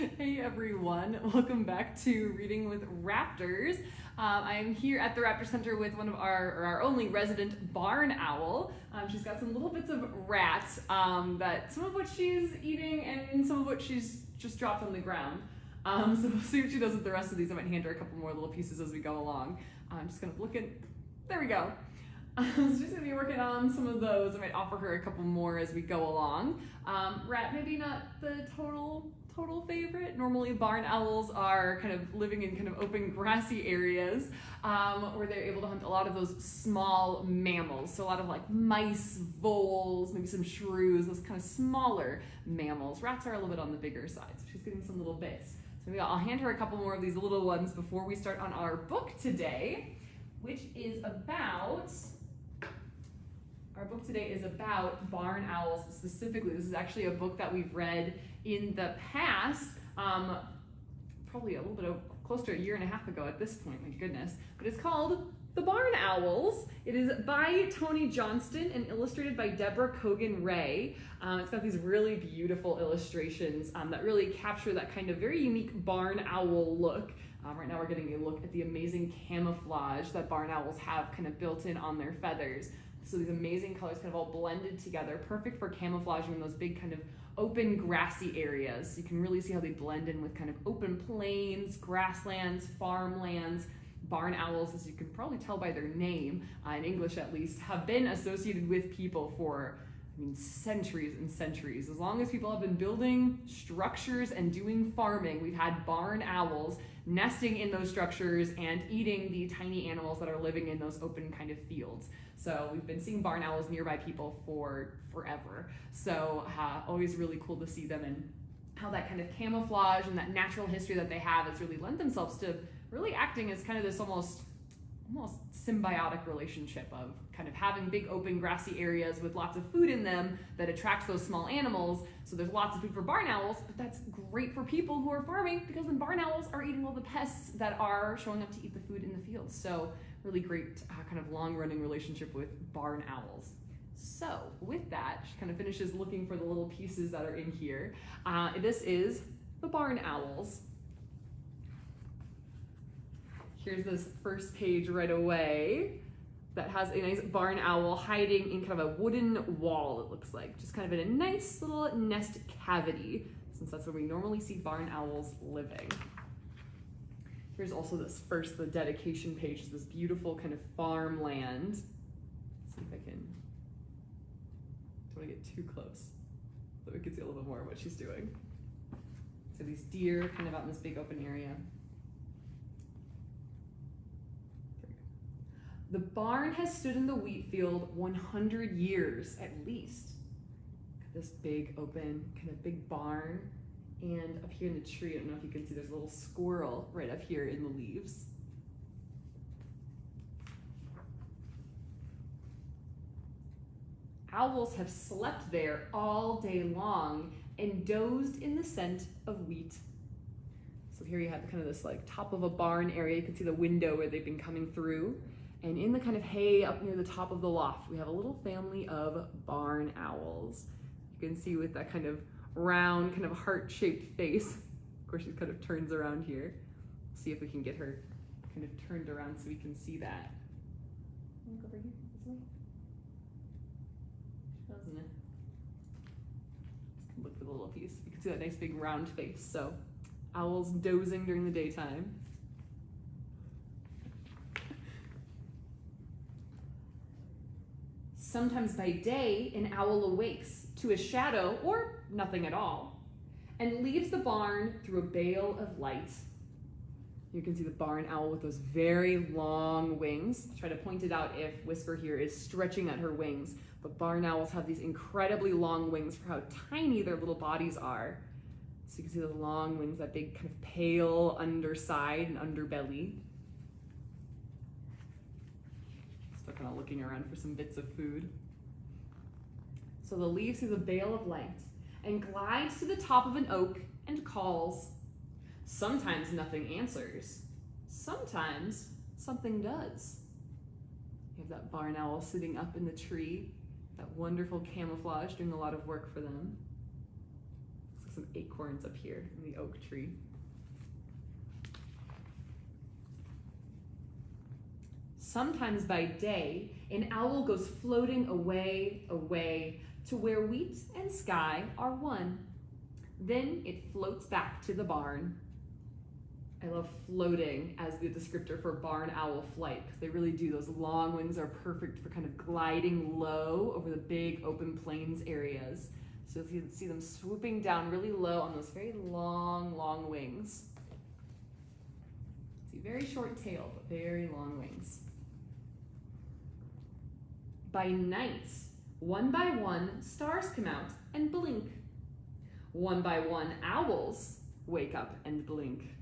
Hey everyone, welcome back to Reading with Raptors. I am here at the Raptor Center with one of our only resident barn owl. She's got some little bits of rats, that some of which she's eating and some of which she's just dropped on the ground. So we'll see what she does with the rest of these. I might hand her a couple more little pieces as we go along. I'm just gonna look at, there we go. So she's gonna be working on some of those. I might offer her a couple more as we go along. Rat, maybe not the total favorite. Normally barn owls are kind of living in kind of open grassy areas where they're able to hunt a lot of those small mammals. So a lot of like mice, voles, maybe some shrews, those kind of smaller mammals. Rats are a little bit on the bigger side, so she's getting some little bits. So maybe I'll hand her a couple more of these little ones before we start on our book today, which is about... Our book today is about barn owls specifically. This is actually a book that we've read in the past, probably a little bit close to a year and a half ago at this point, my goodness. But it's called The Barn Owls. It is by Tony Johnston and illustrated by Deborah Kogan Ray. It's got these really beautiful illustrations that really capture that kind of very unique barn owl look. Right now we're getting a look at the amazing camouflage that barn owls have kind of built in on their feathers. So these amazing colors kind of all blended together, perfect for camouflaging in those big kind of open grassy areas. So you can really see how they blend in with kind of open plains, grasslands, farmlands. Barn owls, as you can probably tell by their name, in English at least, have been associated with people for, centuries and centuries. As long as people have been building structures and doing farming, we've had barn owls nesting in those structures and eating the tiny animals that are living in those open kind of fields. So we've been seeing barn owls nearby people for forever. So always really cool to see them and how that kind of camouflage and that natural history that they have has really lent themselves to really acting as kind of this almost symbiotic relationship of kind of having big open grassy areas with lots of food in them that attracts those small animals. So there's lots of food for barn owls, but that's great for people who are farming because then barn owls are eating all the pests that are showing up to eat the food in the fields. So really great kind of long-running relationship with barn owls. So with that, she kind of finishes looking for the little pieces that are in here. This is the barn owls. Here's this first page right away that has a nice barn owl hiding in kind of a wooden wall, it looks like. Just kind of in a nice little nest cavity, since that's where we normally see barn owls living. Here's also the dedication page, is this beautiful kind of farmland. Let's see if I can, don't want to get too close, so we can see a little bit more of what she's doing. So these deer kind of out in this big open area. The barn has stood in the wheat field 100 years at least. This big open, kind of big barn. And up here in the tree, I don't know if you can see, there's a little squirrel right up here in the leaves. Owls have slept there all day long and dozed in the scent of wheat. So here you have kind of this like top of a barn area. You can see the window where they've been coming through. And in the kind of hay up near the top of the loft, we have a little family of barn owls. You can see with that kind of round, kind of heart-shaped face. Of course, she kind of turns around here. See if we can get her kind of turned around so we can see that. Look over here, this way. Doesn't it? Look for the little piece. You can see that nice big round face. So, owls dozing during the daytime. Sometimes by day, an owl awakes to a shadow or nothing at all and leaves the barn through a bale of light. You can see the barn owl with those very long wings. I'll try to point it out if Whisper here is stretching at her wings, but barn owls have these incredibly long wings for how tiny their little bodies are. So you can see the long wings, that big kind of pale underside and underbelly. Kind of looking around for some bits of food. So the leaves through the bale of light and glides to the top of an oak and calls. Sometimes nothing answers. Sometimes something does. You have that barn owl sitting up in the tree, that wonderful camouflage doing a lot of work for them. Some acorns up here in the oak tree. Sometimes by day, an owl goes floating away, away to where wheat and sky are one. Then it floats back to the barn. I love floating as the descriptor for barn owl flight because they really do. Those long wings are perfect for kind of gliding low over the big open plains areas. So you see them swooping down really low on those very long, long wings. See, very short tail, but very long wings. By night, one by one, stars come out and blink. One by one, owls wake up and blink.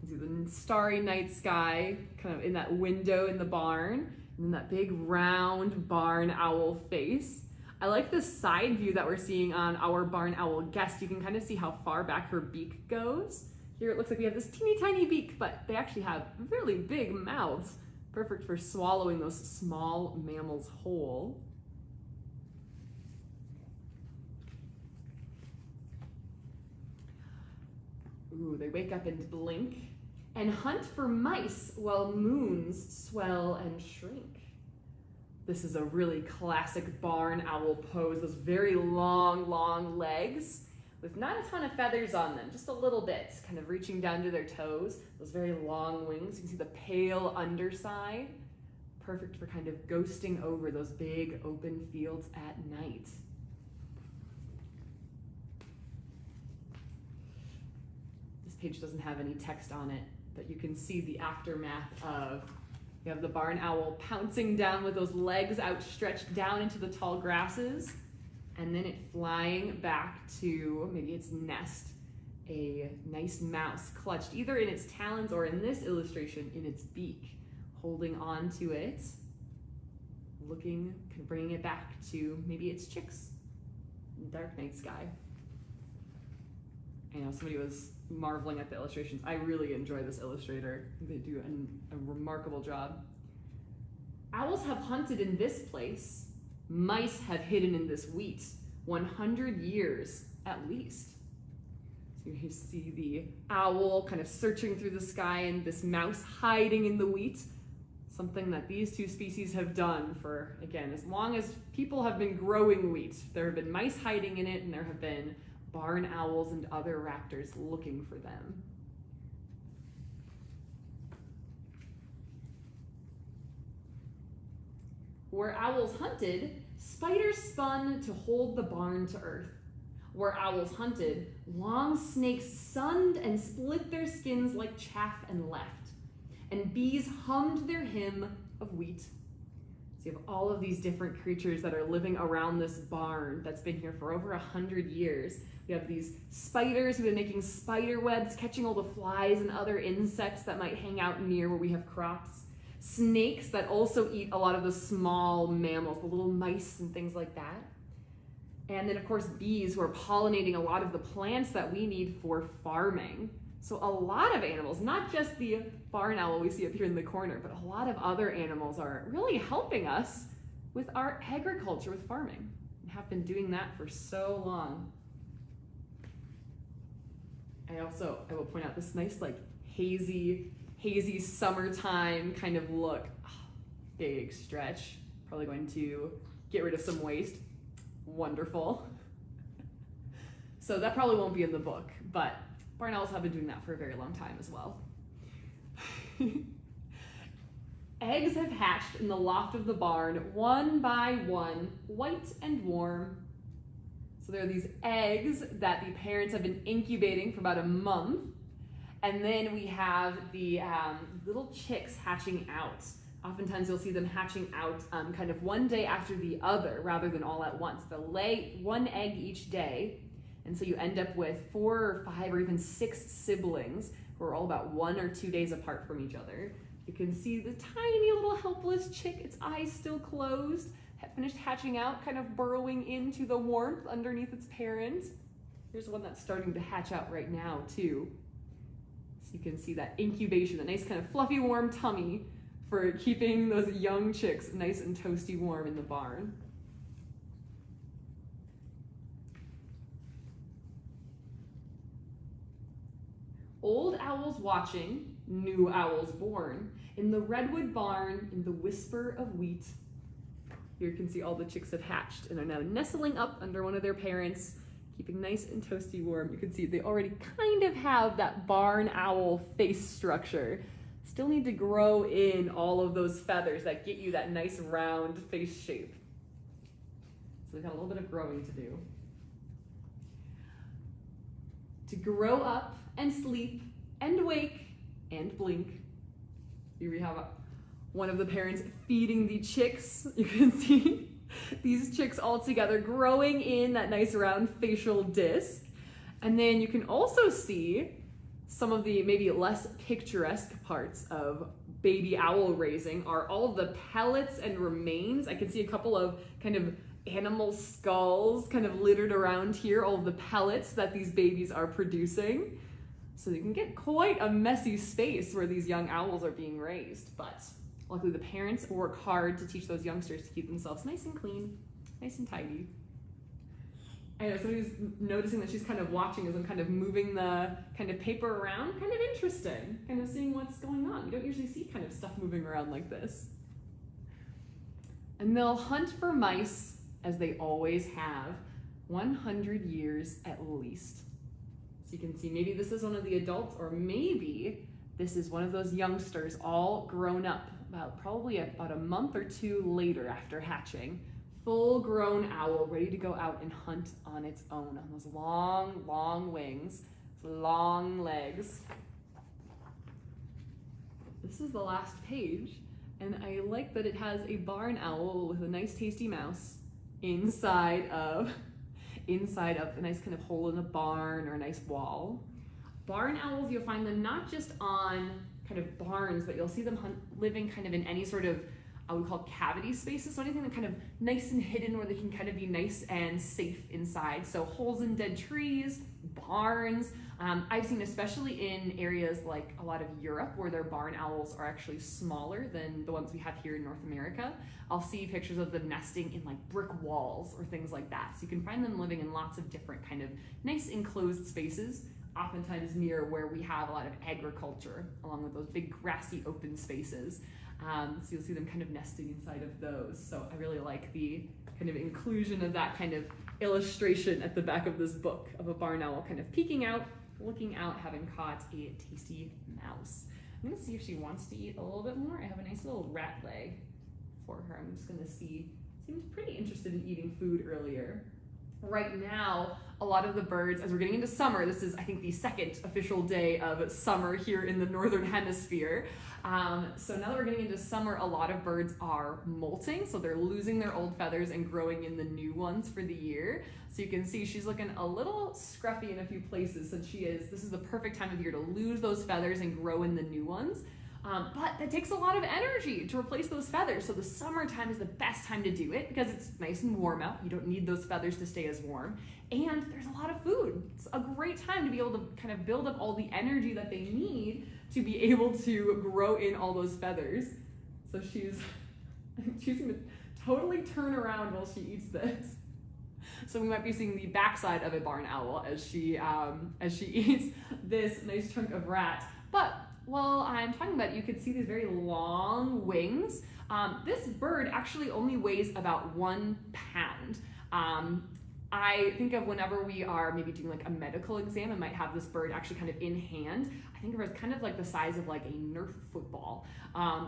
You see the starry night sky kind of in that window in the barn, and then that big round barn owl face. I like the side view that we're seeing on our barn owl guest. You can kind of see how far back her beak goes. Here it looks like we have this teeny tiny beak, but they actually have really big mouths. Perfect for swallowing those small mammals whole. Ooh, they wake up and blink and hunt for mice while moons swell and shrink. This is a really classic barn owl pose, those very long, long legs with not a ton of feathers on them, just a little bit, kind of reaching down to their toes, those very long wings. You can see the pale underside, perfect for kind of ghosting over those big open fields at night. This page doesn't have any text on it, but you can see the aftermath of, you have the barn owl pouncing down with those legs outstretched down into the tall grasses, and then it flying back to maybe its nest, a nice mouse clutched either in its talons or in this illustration in its beak, holding on to it, looking, kind of bringing it back to maybe its chicks in dark night sky. I know somebody was marveling at the illustrations. I really enjoy this illustrator. They do a remarkable job. Owls have hunted in this place. Mice have hidden in this wheat 100 years at least. So you see the owl kind of searching through the sky and this mouse hiding in the wheat. Something that these two species have done for, again, as long as people have been growing wheat. There have been mice hiding in it, and there have been barn owls and other raptors looking for them. Where owls hunted, spiders spun to hold the barn to earth. Where owls hunted, long snakes sunned and split their skins like chaff and left. And bees hummed their hymn of wheat. So you have all of these different creatures that are living around this barn that's been here for over 100 years. We have these spiders who've been making spider webs, catching all the flies and other insects that might hang out near where we have crops. Snakes that also eat a lot of the small mammals, the little mice and things like that. And then of course bees who are pollinating a lot of the plants that we need for farming. So a lot of animals, not just the barn owl we see up here in the corner, but a lot of other animals are really helping us with our agriculture, with farming, and have been doing that for so long. I will point out this nice like hazy summertime kind of look. Oh, big stretch. Probably going to get rid of some waste. Wonderful. So that probably won't be in the book, but barn owls have been doing that for a very long time as well. Eggs have hatched in the loft of the barn, one by one, white and warm. So there are these eggs that the parents have been incubating for about a month. And then we have the little chicks hatching out. Oftentimes you'll see them hatching out kind of one day after the other rather than all at once. They'll lay one egg each day. And so you end up with 4 or 5 or even 6 siblings who are all about 1 or 2 days apart from each other. You can see the tiny little helpless chick, its eyes still closed, finished hatching out, kind of burrowing into the warmth underneath its parent. Here's one that's starting to hatch out right now too. So you can see that incubation, a nice kind of fluffy warm tummy for keeping those young chicks nice and toasty warm in the barn. Old owls watching, new owls born. In the redwood barn, in the whisper of wheat. Here you can see all the chicks have hatched and are now nestling up under one of their parents, keeping nice and toasty warm. You can see they already kind of have that barn owl face structure. Still need to grow in all of those feathers that get you that nice round face shape. So they've got a little bit of growing to do. To grow up and sleep and wake and blink. Here we have one of the parents feeding the chicks. You can see these chicks all together growing in that nice round facial disc. And then you can also see some of the maybe less picturesque parts of baby owl raising are all of the pellets and remains. I can see a couple of kind of animal skulls kind of littered around here, all of the pellets that these babies are producing. So you can get quite a messy space where these young owls are being raised, but luckily the parents work hard to teach those youngsters to keep themselves nice and clean, nice and tidy. I know somebody's noticing that she's kind of watching as I'm kind of moving the kind of paper around. Kind of interesting, kind of seeing what's going on. You don't usually see kind of stuff moving around like this. And they'll hunt for mice, as they always have, 100 years at least. So you can see maybe this is one of the adults, or maybe this is one of those youngsters all grown up, probably about a month or two later after hatching. Full grown owl ready to go out and hunt on its own, on those long, long wings, long legs. This is the last page, and I like that it has a barn owl with a nice tasty mouse inside of a nice kind of hole in a barn or a nice wall. Barn owls, you'll find them not just on kind of barns, but you'll see them living kind of in any sort of we call cavity spaces, so anything that kind of nice and hidden where they can kind of be nice and safe inside. So holes in dead trees, barns. I've seen especially in areas like a lot of Europe where their barn owls are actually smaller than the ones we have here in North America. I'll see pictures of them nesting in like brick walls or things like that. So you can find them living in lots of different kind of nice enclosed spaces, oftentimes near where we have a lot of agriculture, along with those big grassy open spaces. So you'll see them kind of nesting inside of those. So I really like the kind of inclusion of that kind of illustration at the back of this book of a barn owl kind of peeking out, looking out, having caught a tasty mouse. I'm gonna see if she wants to eat a little bit more. I have a nice little rat leg for her. I'm just gonna see, seems pretty interested in eating food earlier. Right now, a lot of the birds, as we're getting into summer, this is, I think, the second official day of summer here in the Northern Hemisphere. So now that we're getting into summer, a lot of birds are molting, so they're losing their old feathers and growing in the new ones for the year. So you can see she's looking a little scruffy in a few places since this is the perfect time of year to lose those feathers and grow in the new ones. But that takes a lot of energy to replace those feathers. So the summertime is the best time to do it because it's nice and warm out. You don't need those feathers to stay as warm. And there's a lot of food. It's a great time to be able to kind of build up all the energy that they need to be able to grow in all those feathers. So she's choosing to totally turn around while she eats this. So we might be seeing the backside of a barn owl as she eats this nice chunk of rat. But while I'm talking about it, you can see these very long wings. This bird actually only weighs about 1 pound. I think of whenever we are maybe doing like a medical exam and might have this bird actually kind of in hand, I think of her as kind of like the size of like a Nerf football.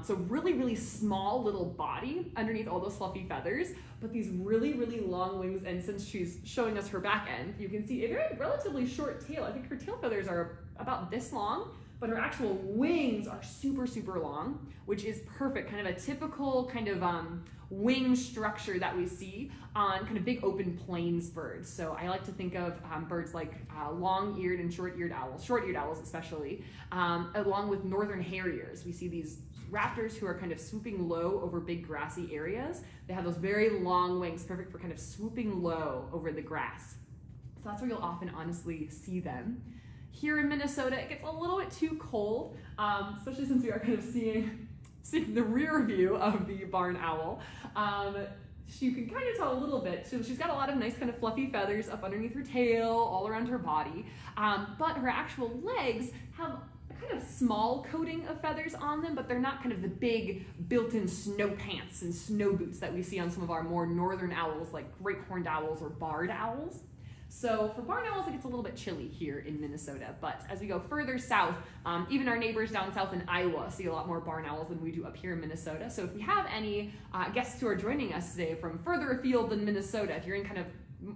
So really, really small little body underneath all those fluffy feathers, but these really, really long wings. And since she's showing us her back end, you can see a very relatively short tail. I think her tail feathers are about this long, but her actual wings are super, super long, which is perfect, kind of a typical kind of wing structure that we see on kind of big open plains birds. So I like to think of birds like long-eared and short-eared owls especially, along with northern harriers. We see these raptors who are kind of swooping low over big grassy areas. They have those very long wings, perfect for kind of swooping low over the grass. So that's where you'll often honestly see them. Here in Minnesota, it gets a little bit too cold, especially since we are kind of seeing the rear view of the barn owl. you can kind of tell a little bit. So she's got a lot of nice kind of fluffy feathers up underneath her tail, all around her body. But her actual legs have a kind of small coating of feathers on them, but they're not kind of the big built-in snow pants and snow boots that we see on some of our more northern owls, like great horned owls or barred owls. So for barn owls, it gets a little bit chilly here in Minnesota, but as we go further south, even our neighbors down south in Iowa see a lot more barn owls than we do up here in Minnesota. So if we have any guests who are joining us today from further afield than Minnesota, if you're in kind of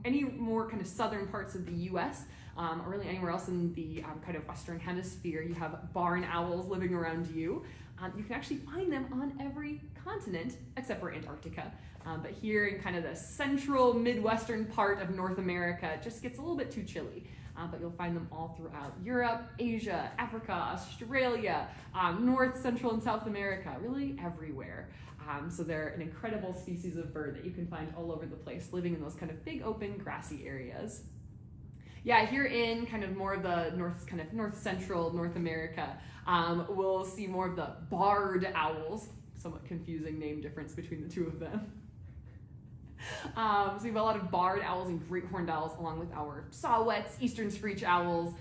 any more kind of southern parts of the US, or really anywhere else in the kind of Western Hemisphere, you have barn owls living around you. You can actually find them on every continent except for Antarctica. But here in kind of the central Midwestern part of North America, it just gets a little bit too chilly. But you'll find them all throughout Europe, Asia, Africa, Australia, North, Central, and South America, really everywhere. So they're an incredible species of bird that you can find all over the place, living in those kind of big open grassy areas. Yeah, here in kind of more of the north central North America, we'll see more of the barred owls. Somewhat confusing name difference between the two of them. So we have a lot of barred owls and great horned owls, along with our saw-whets, eastern screech owls,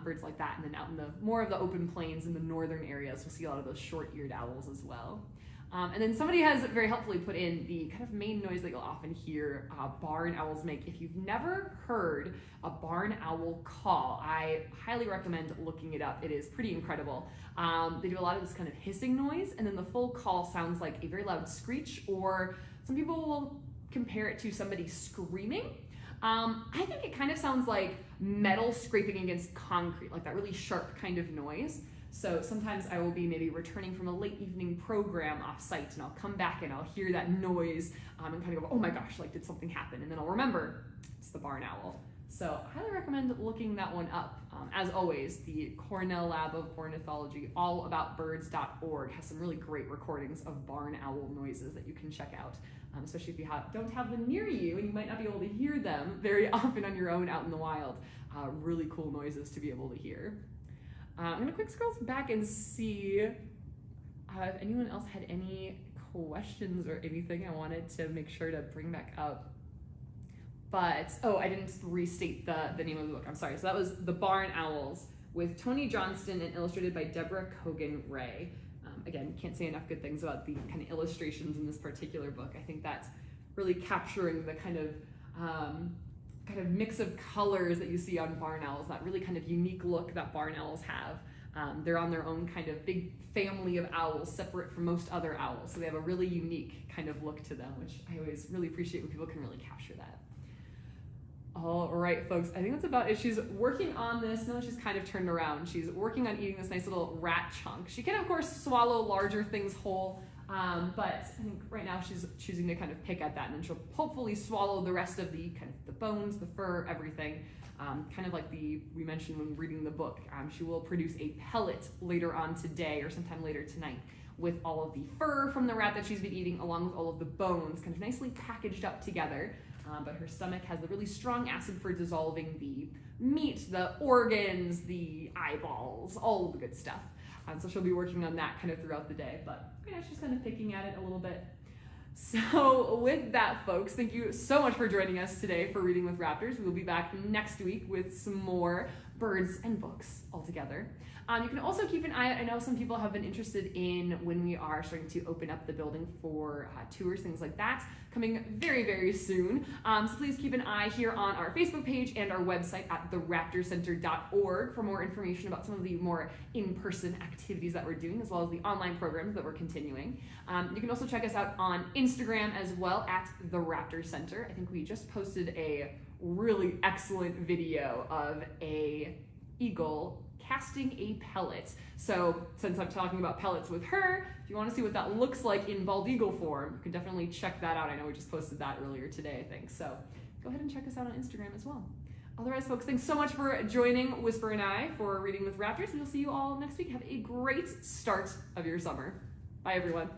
birds like that. And then out in the more of the open plains in the northern areas, we'll see a lot of those short-eared owls as well. And then somebody has very helpfully put in the kind of main noise that you'll often hear barn owls make. If you've never heard a barn owl call, I highly recommend looking it up. It is pretty incredible. They do a lot of this kind of hissing noise, and then the full call sounds like a very loud screech, or some people will compare it to somebody screaming. I think it kind of sounds like metal scraping against concrete, like that really sharp kind of noise. So sometimes I will be maybe returning from a late evening program off site, and I'll come back and I'll hear that noise and kind of go, oh my gosh, like did something happen? And then I'll remember it's the barn owl. So I highly recommend looking that one up. As always, the Cornell Lab of Ornithology, allaboutbirds.org, has some really great recordings of barn owl noises that you can check out, especially if you don't have them near you and you might not be able to hear them very often on your own out in the wild. Really cool noises to be able to hear. I'm gonna quick scroll back and see if anyone else had any questions or anything I wanted to make sure to bring back up. But, oh, I didn't restate the name of the book, I'm sorry. So that was The Barn Owls with Tony Johnston and illustrated by Deborah Kogan Ray. Again, can't say enough good things about the kind of illustrations in this particular book. I think that's really capturing the kind of mix of colors that you see on barn owls, that really kind of unique look that barn owls have. They're on their own kind of big family of owls, separate from most other owls. So they have a really unique kind of look to them, which I always really appreciate when people can really capture that. All right, folks, I think that's about it. She's working on this. Now she's kind of turned around. She's working on eating this nice little rat chunk. She can, of course, swallow larger things whole, but I think right now she's choosing to kind of pick at that, and then she'll hopefully swallow the rest of the kind of the bones, the fur, everything. Kind of like we mentioned when reading the book. She will produce a pellet later on today or sometime later tonight with all of the fur from the rat that she's been eating, along with all of the bones, kind of nicely packaged up together. But her stomach has the really strong acid for dissolving the meat, the organs, the eyeballs, all of the good stuff. So she'll be working on that kind of throughout the day, but she's kind of picking at it a little bit. So with that, folks, thank you so much for joining us today for Reading with Raptors. We will be back next week with some more birds and books all together. You can also keep an eye out. I know some people have been interested in when we are starting to open up the building for tours, things like that, coming very, very soon. So please keep an eye here on our Facebook page and our website at theraptorcenter.org for more information about some of the more in-person activities that we're doing, as well as the online programs that we're continuing. You can also check us out on Instagram as well at The Raptor Center. I think we just posted a really excellent video of a eagle casting a pellet. So since I'm talking about pellets with her, if you want to see what that looks like in bald eagle form, you can definitely check that out. I know we just posted that earlier today, I think. So go ahead and check us out on Instagram as well. Otherwise, folks, thanks so much for joining Whisper and I for Reading with Raptors. We'll see you all next week. Have a great start of your summer. Bye, everyone.